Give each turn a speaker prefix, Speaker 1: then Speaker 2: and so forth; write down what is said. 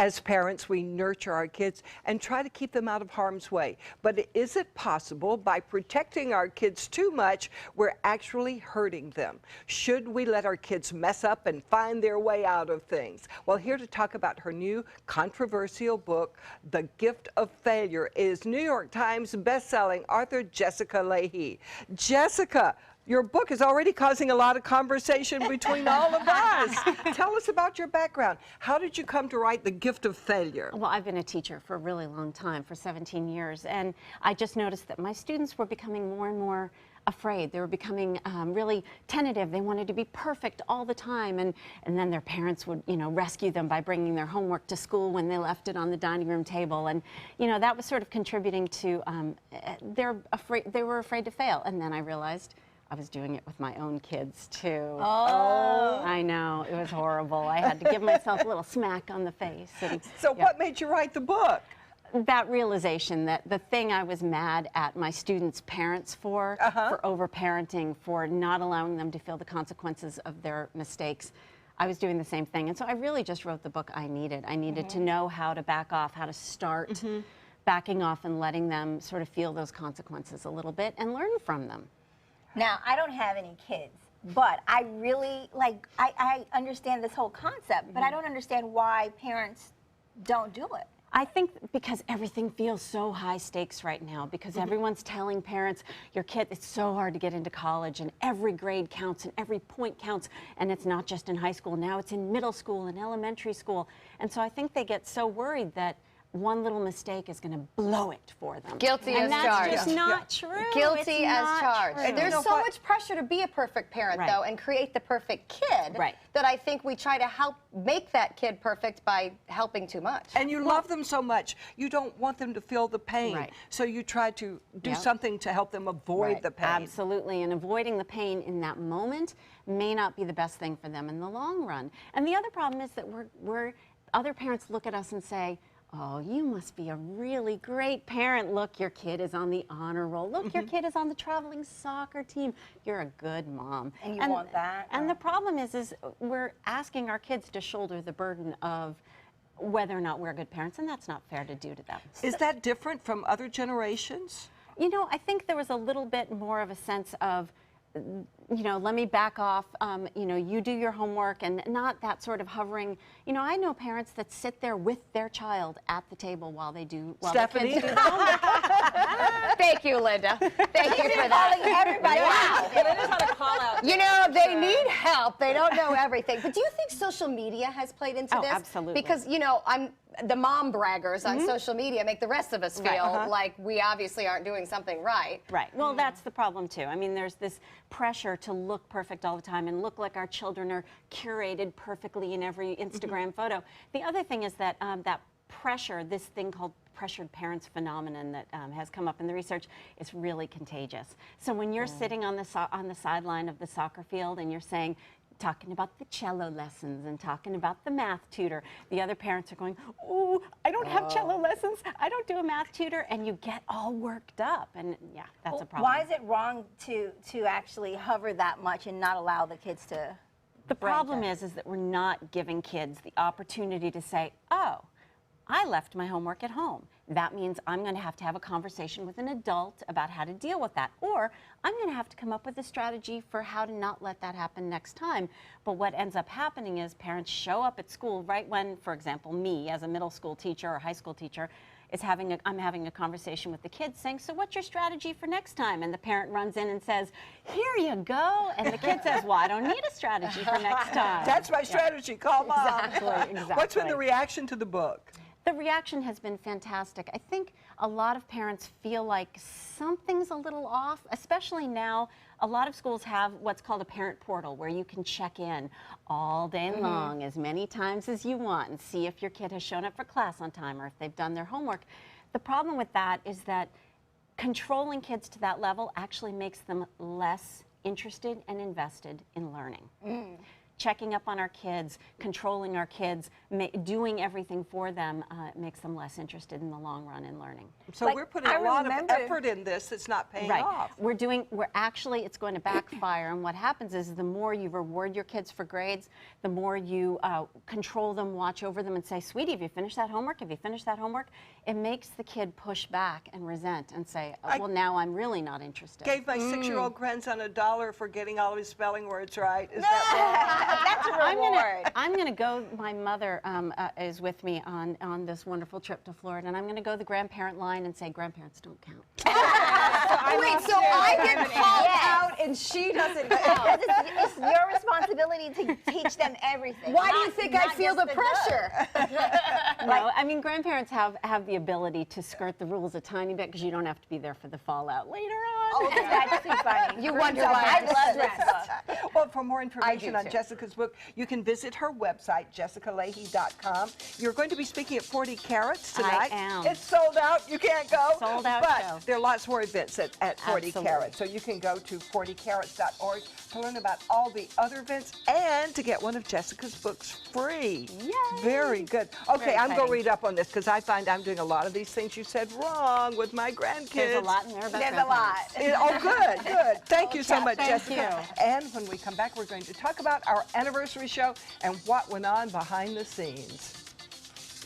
Speaker 1: As parents, we nurture our kids and try to keep them out of harm's way. But is it possible by protecting our kids too much, we're actually hurting them? Should we let our kids mess up and find their way out of things? Well, here to talk about her new controversial book, The Gift of Failure, is New York Times bestselling author Jessica Lahey. Jessica, your book is already causing a lot of conversation between all of us. Tell us about your background. How did you come to write The Gift of Failure?
Speaker 2: Well, I've been a teacher for a really long time, for 17 years, and I just noticed that my students were becoming more and more afraid. They were becoming really tentative. They wanted to be perfect all the time, and then their parents would, rescue them by bringing their homework to school when they left it on the dining room table, and that was sort of contributing to they were afraid to fail. And then I realized I was doing it with my own kids too.
Speaker 1: Oh.
Speaker 2: I know, it was horrible. I had to give myself a little smack on the face. And,
Speaker 1: so what made you write the book?
Speaker 2: That realization that the thing I was mad at my students' parents for overparenting, for not allowing them to feel the consequences of their mistakes, I was doing the same thing. And so I really just wrote the book I needed. I needed to know how to back off, how to start backing off and letting them sort of feel those consequences a little bit and learn from them.
Speaker 3: Now, I don't have any kids, but I really, I understand this whole concept, but I don't understand why parents don't do it.
Speaker 2: I think because everything feels so high stakes right now, because everyone's telling parents, your kid, it's so hard to get into college, and every grade counts, and every point counts, and it's not just in high school, now it's in middle school and elementary school. And so I think they get so worried that one little mistake is going to blow it for them.
Speaker 4: Guilty as charged.
Speaker 2: And that's just not true.
Speaker 4: Guilty as charged.
Speaker 2: True.
Speaker 4: And there's so much pressure to be a perfect parent, though, and create the perfect kid, that I think we try to help make that kid perfect by helping too much.
Speaker 1: And you love them so much, you don't want them to feel the pain. So you try to do something to help them avoid the pain.
Speaker 2: Absolutely, and avoiding the pain in that moment may not be the best thing for them in the long run. And the other problem is that other parents look at us and say, oh, you must be a really great parent. Look, your kid is on the honor roll. Look, your kid is on the traveling soccer team. You're a good mom.
Speaker 3: And you want that.
Speaker 2: And the problem is we're asking our kids to shoulder the burden of whether or not we're good parents, and that's not fair to do to them.
Speaker 1: Is that different from other generations?
Speaker 2: I think there was a little bit more of a sense of, let me back off, you do your homework, and not that sort of hovering. I know parents that sit there with their child at the table while they do,
Speaker 1: Stephanie?
Speaker 2: the kids do the homework.
Speaker 4: Thank you, Linda. Thank you for that.
Speaker 3: Everybody,
Speaker 4: wow.
Speaker 5: Yeah, that is how to call out.
Speaker 4: They need help. They don't know everything. But do you think social media has played into this?
Speaker 2: Absolutely.
Speaker 4: Because, the mom braggers on social media make the rest of us feel like we obviously aren't doing something right.
Speaker 2: Right. Well, that's the problem, too. I mean, there's this pressure to look perfect all the time and look like our children are curated perfectly in every Instagram photo. The other thing is that that pressure, this thing called pressured parents phenomenon that has come up in the research, is really contagious. So when you're sitting on the sideline of the soccer field and you're talking about the cello lessons and talking about the math tutor, the other parents are going, ooh, I don't have cello lessons, I don't do a math tutor, and you get all worked up, and yeah, that's a problem.
Speaker 3: Why is it wrong to actually hover that much and not allow the kids to?
Speaker 2: The problem is that we're not giving kids the opportunity to say, oh, I left my homework at home. That means I'm going to have a conversation with an adult about how to deal with that. Or I'm going to have to come up with a strategy for how to not let that happen next time. But what ends up happening is parents show up at school right when, for example, me as a middle school teacher or high school teacher, I'm having a conversation with the kids saying, so what's your strategy for next time? And the parent runs in and says, here you go. And the kid says, well, I don't need a strategy for next time.
Speaker 1: That's my strategy, call mom.
Speaker 2: Exactly.
Speaker 1: What's been the reaction to the book?
Speaker 2: The reaction has been fantastic. I think a lot of parents feel like something's a little off, especially now. A lot of schools have what's called a parent portal where you can check in all day long as many times as you want and see if your kid has shown up for class on time or if they've done their homework. The problem with that is that controlling kids to that level actually makes them less interested and invested in learning. checking up on our kids, controlling our kids, doing everything for them makes them less interested in the long run in learning.
Speaker 1: So we're putting a lot of effort in this. It's not paying off.
Speaker 2: We're actually, it's going to backfire. And what happens is the more you reward your kids for grades, the more you control them, watch over them, and say, sweetie, have you finished that homework? Have you finished that homework? It makes the kid push back and resent and say, well, now I'm really not interested.
Speaker 1: Gave my 6-year-old grandson $1 for getting all of his spelling words right. Is that
Speaker 3: wrong? That's a reward.
Speaker 2: I'm going to go, my mother is with me on this wonderful trip to Florida, and I'm going to go the grandparent line and say, grandparents don't count.
Speaker 4: Wait, so I get called out and she doesn't count.
Speaker 3: It's your responsibility to teach them everything.
Speaker 4: Why do you think I feel the pressure?
Speaker 2: No, I mean, grandparents have the ability to skirt the rules a tiny bit because you don't have to be there for the fallout later on.
Speaker 3: Oh, that's too funny.
Speaker 4: You wonder why
Speaker 3: I love this book.
Speaker 1: Well, for more information on Jessica's book, you can visit her website, jessicalahey.com. You're going to be speaking at 40 Carats tonight.
Speaker 2: I am.
Speaker 1: It's sold out. You can't go.
Speaker 2: Sold out
Speaker 1: but
Speaker 2: show.
Speaker 1: there are lots more events at 40
Speaker 2: Absolutely.
Speaker 1: Carats. So you can go to 40carats.org to learn about all the other events and to get one of Jessica's books free.
Speaker 2: Yay.
Speaker 1: Very good. Okay,
Speaker 2: Very
Speaker 1: I'm going to
Speaker 2: exciting.
Speaker 1: read up on this because I find I'm doing a lot of these things you said wrong with my grandkids.
Speaker 2: There's a lot in there about
Speaker 3: There's a lot.
Speaker 1: Oh, good, good. Thank you so much,
Speaker 2: thank
Speaker 1: Jessica.
Speaker 2: you.
Speaker 1: And when we come back, we're going to talk about our anniversary show and what went on behind the scenes.